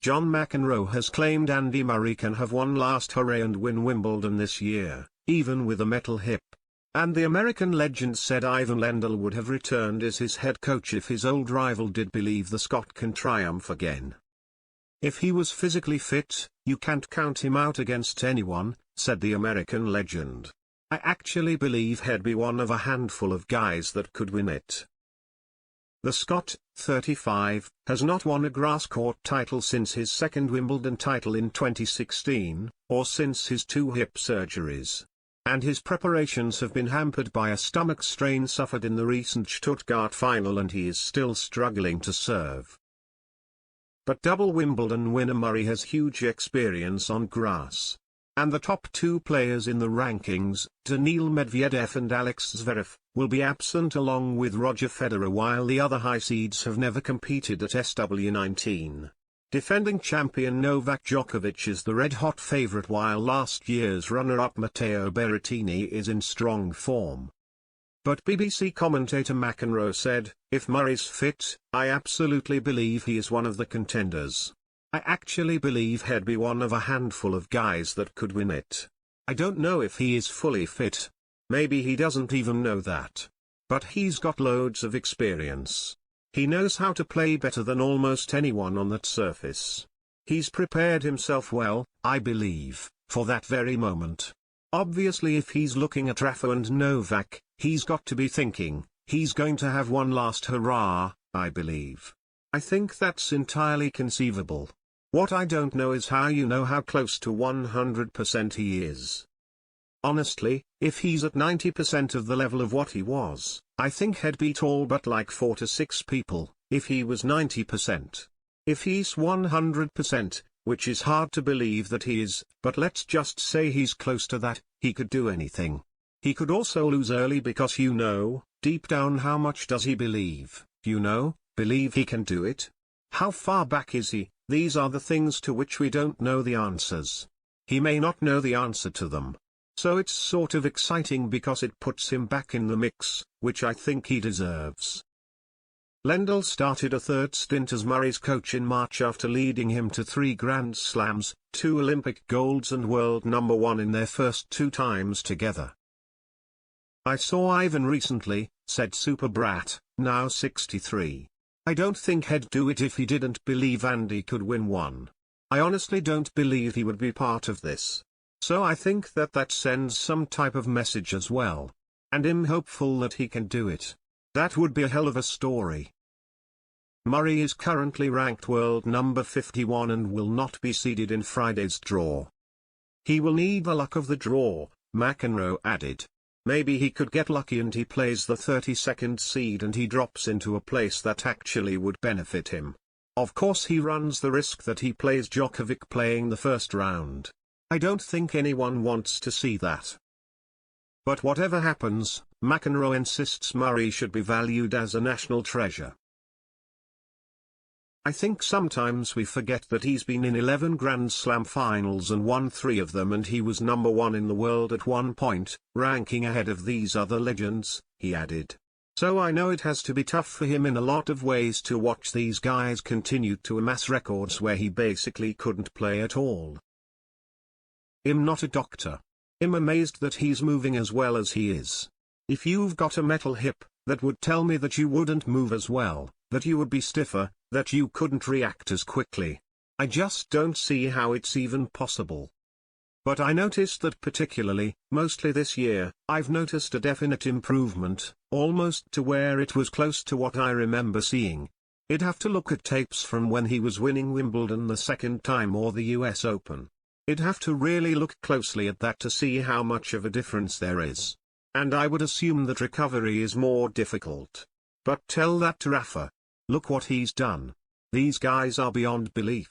John McEnroe has claimed Andy Murray can have one last hurrah and win Wimbledon this year, even with a metal hip. And the American legend said Ivan Lendl would have returned as his head coach if his old rival did believe the Scot can triumph again. If he was physically fit, you can't count him out against anyone, said the American legend. I actually believe he'd be one of a handful of guys that could win it. The Scot, 35, has not won a grass court title since his second Wimbledon title in 2016, or since his 2 hip surgeries. And his preparations have been hampered by a stomach strain suffered in the recent Stuttgart final, and he is still struggling to serve. But double Wimbledon winner Murray has huge experience on grass. And the top 2 players in the rankings, Daniil Medvedev and Alex Zverev, will be absent along with Roger Federer, while the other high seeds have never competed at SW19. Defending champion Novak Djokovic is the red-hot favorite, while last year's runner-up Matteo Berrettini is in strong form. But BBC commentator McEnroe said, "If Murray's fit, I absolutely believe he is one of the contenders. I actually believe he'd be one of a handful of guys that could win it. I don't know if he is fully fit. Maybe he doesn't even know that. But he's got loads of experience. He knows how to play better than almost anyone on that surface. He's prepared himself well, I believe, for that very moment. Obviously if he's looking at Rafa and Novak, he's got to be thinking, he's going to have one last hurrah, I believe. I think that's entirely conceivable. What I don't know is how you know how close to 100% he is. Honestly, if he's at 90% of the level of what he was, I think he'd beat all but like 4 to 6 people, if he was 90%. If he's 100%, which is hard to believe that he is, but let's just say he's close to that, he could do anything. He could also lose early because deep down how much does he believe, believe he can do it? How far back is he? These are the things to which we don't know the answers. He may not know the answer to them. So it's sort of exciting because it puts him back in the mix, which I think he deserves. Lendl started a 3rd stint as Murray's coach in March after leading him to 3 Grand Slams, 2 Olympic golds and world number 1 in their first 2 times together. I saw Ivan recently, said Super Brat, now 63. I don't think he'd do it if he didn't believe Andy could win one. I honestly don't believe he would be part of this. So I think that sends some type of message as well. And I'm hopeful that he can do it. That would be a hell of a story. Murray is currently ranked world number 51 and will not be seeded in Friday's draw. He will need the luck of the draw, McEnroe added. Maybe he could get lucky and he plays the 32nd seed and he drops into a place that actually would benefit him. Of course he runs the risk that he plays Djokovic playing the first round. I don't think anyone wants to see that. But whatever happens, McEnroe insists Murray should be valued as a national treasure. I think sometimes we forget that he's been in 11 Grand Slam finals and won 3 of them, and he was number 1 in the world at one point, ranking ahead of these other legends, he added. So I know it has to be tough for him in a lot of ways to watch these guys continue to amass records where he basically couldn't play at all. I'm not a doctor. I'm amazed that he's moving as well as he is. If you've got a metal hip, that would tell me that you wouldn't move as well, that you would be stiffer, that you couldn't react as quickly. I just don't see how it's even possible. But I noticed that particularly, mostly this year, I've noticed a definite improvement, almost to where it was close to what I remember seeing. I'd have to look at tapes from when he was winning Wimbledon the 2nd time or the US Open. I'd have to really look closely at that to see how much of a difference there is. And I would assume that recovery is more difficult. But tell that to Rafa. Look what he's done. These guys are beyond belief.